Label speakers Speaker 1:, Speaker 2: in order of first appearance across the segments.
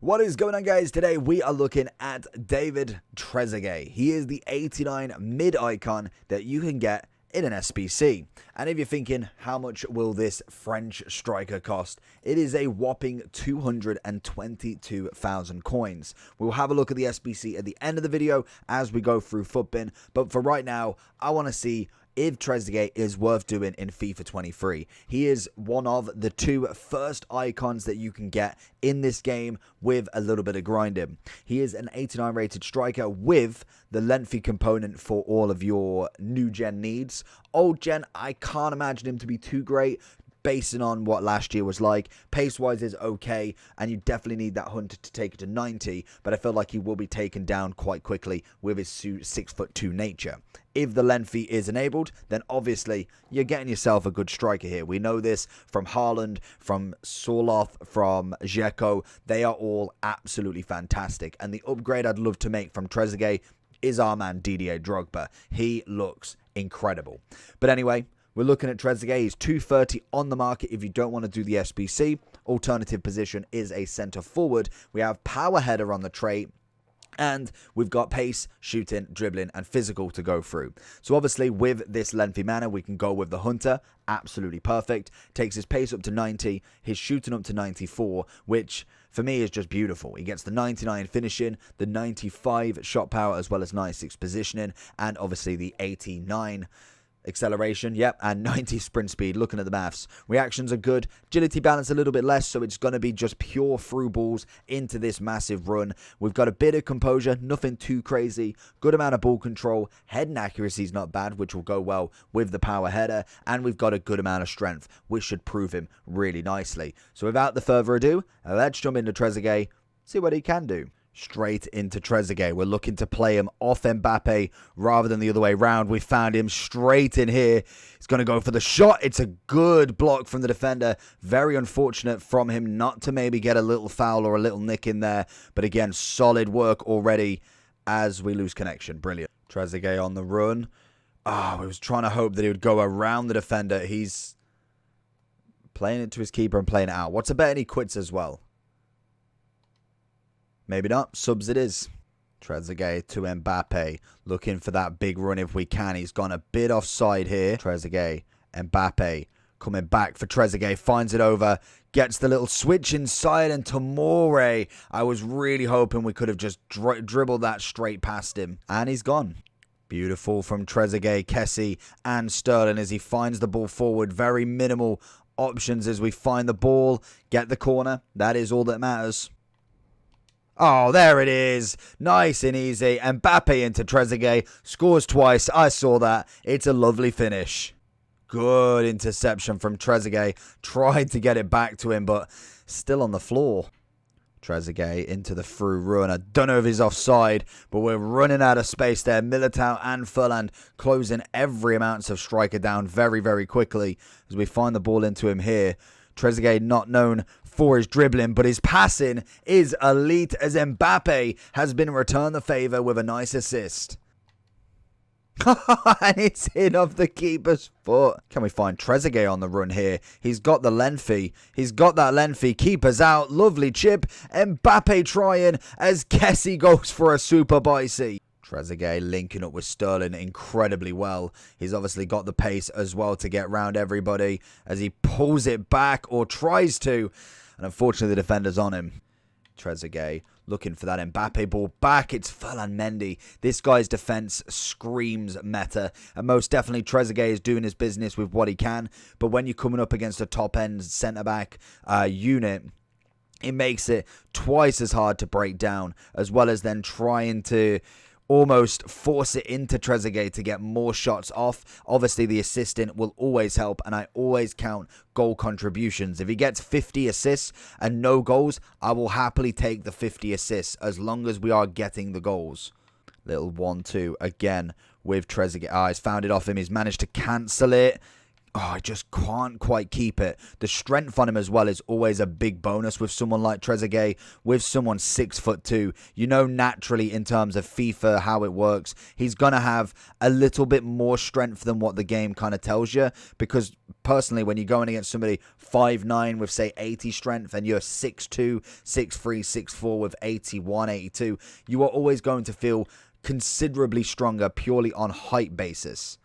Speaker 1: What is going on, guys? Today we are looking at David Trezeguet. He is the 89 mid icon that you can get in an SBC. And if you're thinking, how much will this French striker cost? It is a whopping 222,000 coins. We'll have a look at the SBC at the end of the video as we go through FUTBIN. But for right now, I want to see if Trezeguet is worth doing in FIFA 23. He is one of the two first icons that you can get in this game with a little bit of grinding. He is an 89 rated striker with the lengthy component for all of your new gen needs. Old gen, I can't imagine him to be too great, basing on what last year was like. Pace-wise is okay, and you definitely need that hunter to take it to 90, but I feel like he will be taken down quite quickly with his 6'2" nature. If the lengthy is enabled, then obviously you're getting yourself a good striker here. We know this from Haaland, from Soloth, from Dzeko. They are all absolutely fantastic, and the upgrade I'd love to make from Trezeguet is our man Didier Drogba. He looks incredible. But anyway, we're looking at Trezeguet. He's 230 on the market if you don't want to do the SBC. Alternative position is a centre forward. We have power header on the trait. And we've got pace, shooting, dribbling, and physical to go through. So obviously, with this lengthy mana, we can go with the hunter. Absolutely perfect. Takes his pace up to 90, his shooting up to 94, which for me is just beautiful. He gets the 99 finishing, the 95 shot power, as well as 96 positioning, and obviously the 89 acceleration, yep, and 90 sprint speed. Looking at the maths, reactions are good, agility balance a little bit less, so it's going to be just pure through balls into this massive run. We've got a bit of composure, nothing too crazy, good amount of ball control, head and accuracy is not bad, which will go well with the power header, and we've got a good amount of strength, which should prove him really nicely. So without the further ado, let's jump into Trezeguet, see what he can do. Straight into Trezeguet. We're looking to play him off Mbappe rather than the other way around. We found him straight in here. He's going to go for the shot. It's a good block from the defender. Very unfortunate from him not to maybe get a little foul or a little nick in there. But again, solid work already as we lose connection. Brilliant. Trezeguet on the run. I was trying to hope that he would go around the defender. He's playing it to his keeper and playing it out. What's a bet? And he quits as well. Maybe not. Subs it is. Trezeguet to Mbappe. Looking for that big run if we can. He's gone a bit offside here. Trezeguet. Mbappe. Coming back for Trezeguet. Finds it over. Gets the little switch inside. And Tomori. I was really hoping we could have just dribbled that straight past him. And he's gone. Beautiful from Trezeguet, Kessie, and Sterling as he finds the ball forward. Very minimal options as we find the ball. Get the corner. That is all that matters. Oh, there it is. Nice and easy. Mbappe into Trezeguet. Scores twice. I saw that. It's a lovely finish. Good interception from Trezeguet. Tried to get it back to him, but still on the floor. Trezeguet into the through run. I don't know if he's offside, but we're running out of space there. Militao and Furlan closing every ounce of striker down very, very quickly as we find the ball into him here. Trezeguet not known for his dribbling, but his passing is elite as Mbappe has been returned the favour with a nice assist. And it's in off the keeper's foot. Can we find Trezeguet on the run here? He's got the lengthy. He's got that lengthy. Keeper's out. Lovely chip. Mbappe trying as Kessie goes for a super bicey. Trezeguet linking up with Sterling incredibly well. He's obviously got the pace as well to get round everybody as he pulls it back or tries to. And unfortunately, the defender's on him. Trezeguet looking for that Mbappe ball back. It's Ferland Mendy. This guy's defense screams meta. And most definitely Trezeguet is doing his business with what he can. But when you're coming up against a top-end centre-back unit, it makes it twice as hard to break down, as well as then trying to almost force it into Trezeguet to get more shots off. Obviously, the assistant will always help, and I always count goal contributions. If he gets 50 assists and no goals, I will happily take the 50 assists as long as we are getting the goals. Little 1-2 again with Trezeguet. He's found it off him. He's managed to cancel it. I just can't quite keep it. The strength on him as well is always a big bonus with someone like Trezeguet. With someone 6'2", you know naturally in terms of FIFA how it works, he's going to have a little bit more strength than what the game kind of tells you. Because personally, when you're going against somebody 5'9" with say 80 strength and you're 6'2", 6'3", 6'4" with 81, 82, you are always going to feel considerably stronger purely on height basis.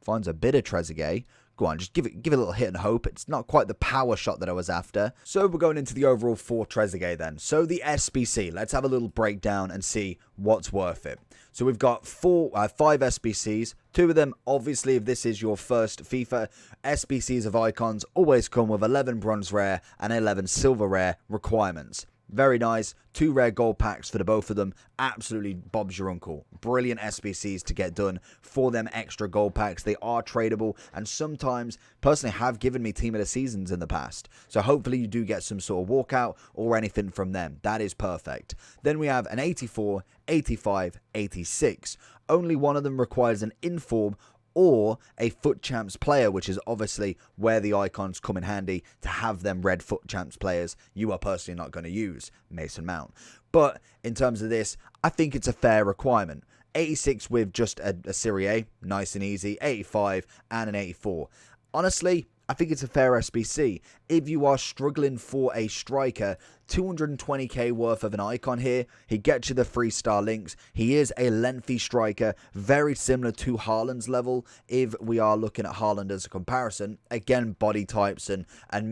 Speaker 1: Finds a bit of Trezeguet. Go on, just give it a little hit and hope. It's not quite the power shot that I was after. So we're going into the overall for Trezeguet then. So the SBC, let's have a little breakdown and see what's worth it. So we've got 5 SBCs. 2 of them, obviously, if this is your first FIFA, SBCs of icons always come with 11 bronze rare and 11 silver rare requirements. Very nice. 2 rare gold packs for the both of them. Absolutely Bob's your uncle. Brilliant SBCs to get done for them extra gold packs. They are tradable and sometimes personally have given me team of the seasons in the past. So hopefully you do get some sort of walkout or anything from them. That is perfect. Then we have an 84, 85, 86. Only one of them requires an inform or a FUT Champs player, which is obviously where the icons come in handy to have them red FUT Champs players you are personally not going to use, Mason Mount. But in terms of this, I think it's a fair requirement. 86 with just a Serie A, nice and easy, 85 and an 84. Honestly, I think it's a fair SBC. If you are struggling for a striker, 220k worth of an icon here. He gets you the 3-star links. He is a lengthy striker, very similar to Haaland's level. If we are looking at Haaland as a comparison, again, body types and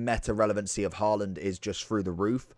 Speaker 1: meta relevancy of Haaland is just through the roof.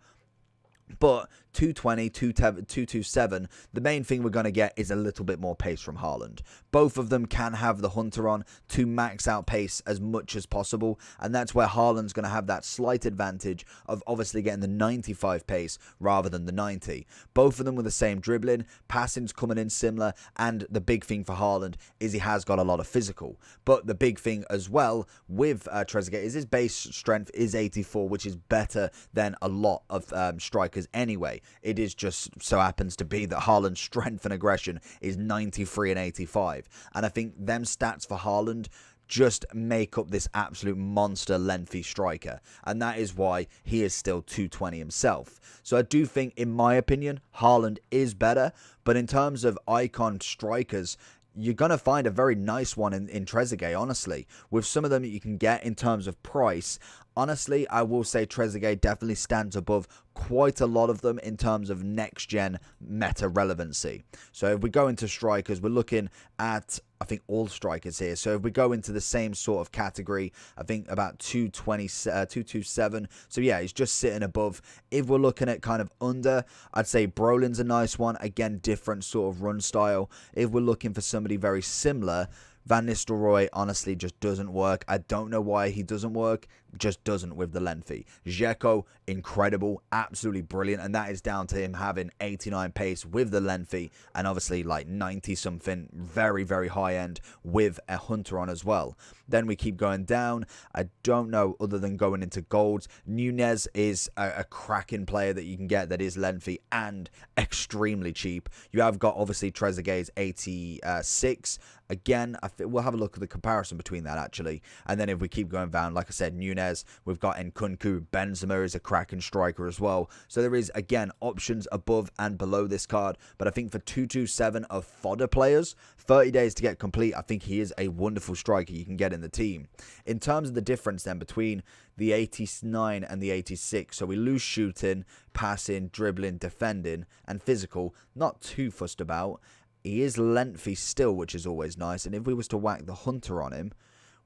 Speaker 1: But 220, 227, the main thing we're going to get is a little bit more pace from Haaland. Both of them can have the Hunter on to max out pace as much as possible. And that's where Haaland's going to have that slight advantage of obviously getting the 95 pace rather than the 90. Both of them with the same dribbling, passing's coming in similar. And the big thing for Haaland is he has got a lot of physical. But the big thing as well with Trezeguet is his base strength is 84, which is better than a lot of strikers anyway. It is just so happens to be that Haaland's strength and aggression is 93 and 85. And I think them stats for Haaland just make up this absolute monster lengthy striker. And that is why he is still 220 himself. So I do think, in my opinion, Haaland is better. But in terms of icon strikers, you're going to find a very nice one in Trezeguet, honestly. With some of them that you can get in terms of price, honestly, I will say Trezeguet definitely stands above quite a lot of them in terms of next-gen meta relevancy. So if we go into strikers, we're looking at, I think, all strikers here. So if we go into the same sort of category, I think about 227. So yeah, he's just sitting above. If we're looking at kind of under, I'd say Brolin's a nice one. Again, different sort of run style. If we're looking for somebody very similar, Van Nistelrooy honestly just doesn't work. I don't know why he doesn't work. Just doesn't with the lengthy. Dzeko, incredible, absolutely brilliant, and that is down to him having 89 pace with the lengthy, and obviously like 90 something, very, very high end with a Hunter on as well. Then we keep going down. I don't know, other than going into golds. Nunez is a cracking player that you can get that is lengthy and extremely cheap. You have got obviously Trezeguet's 86. Again, we'll have a look at the comparison between that actually. And then if we keep going down, like I said, Nunez, we've got Nkunku. Benzema is a cracking striker as well. So there is, again, options above and below this card. But I think for 227 of fodder players, 30 days to get complete, I think he is a wonderful striker you can get in the team. In terms of the difference then between the 89 and the 86, so we lose shooting, passing, dribbling, defending, and physical. Not too fussed about. He is lengthy still, which is always nice. And if we was to whack the Hunter on him,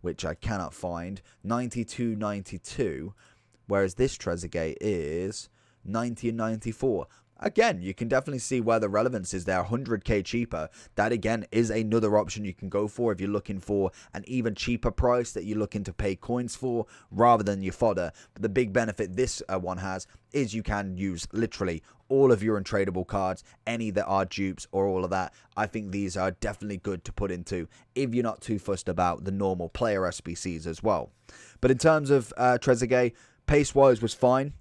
Speaker 1: which I cannot find, 92, 92, whereas this Trezeguet is 90 and 94. Again, you can definitely see where the relevance is there, 100k cheaper. That, again, is another option you can go for if you're looking for an even cheaper price that you're looking to pay coins for rather than your fodder. But the big benefit this one has is you can use literally all of your untradeable cards, any that are dupes or all of that. I think these are definitely good to put into if you're not too fussed about the normal player SBCs as well. But in terms of Trezeguet, pace-wise was fine.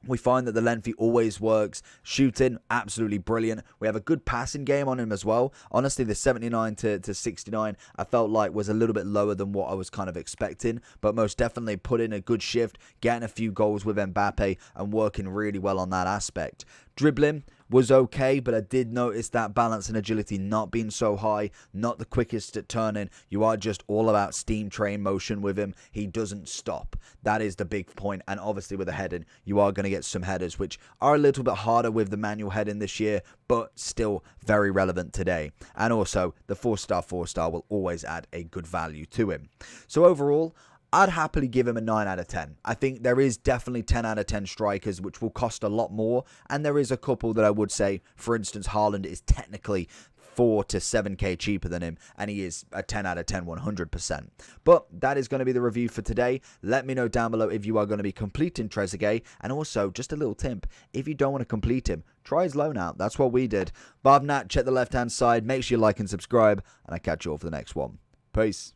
Speaker 1: We find that the lengthy always works. Shooting, absolutely brilliant. We have a good passing game on him as well. Honestly, the 79 to 69, I felt like was a little bit lower than what I was kind of expecting. But most definitely put in a good shift, getting a few goals with Mbappe and working really well on that aspect. Dribbling was okay, but I did notice that balance and agility not being so high, not the quickest at turning. You are just all about steam train motion with him. He doesn't stop. That is the big point. And obviously with the heading, you are going to get some headers, which are a little bit harder with the manual heading this year, but still very relevant today. And also, the 4-star will always add a good value to him. So overall, I'd happily give him a 9 out of 10. I think there is definitely 10 out of 10 strikers which will cost a lot more. And there is a couple that I would say, for instance, Haaland is technically 4 to 7k cheaper than him, and he is a 10 out of 10 100%. But that is going to be the review for today. Let me know down below if you are going to be completing Trezeguet, and also just a little tip, if you don't want to complete him, try his loan out. That's what we did. But other than that, check the left hand side, make sure you like and subscribe, and I'll catch you all for the next one. Peace.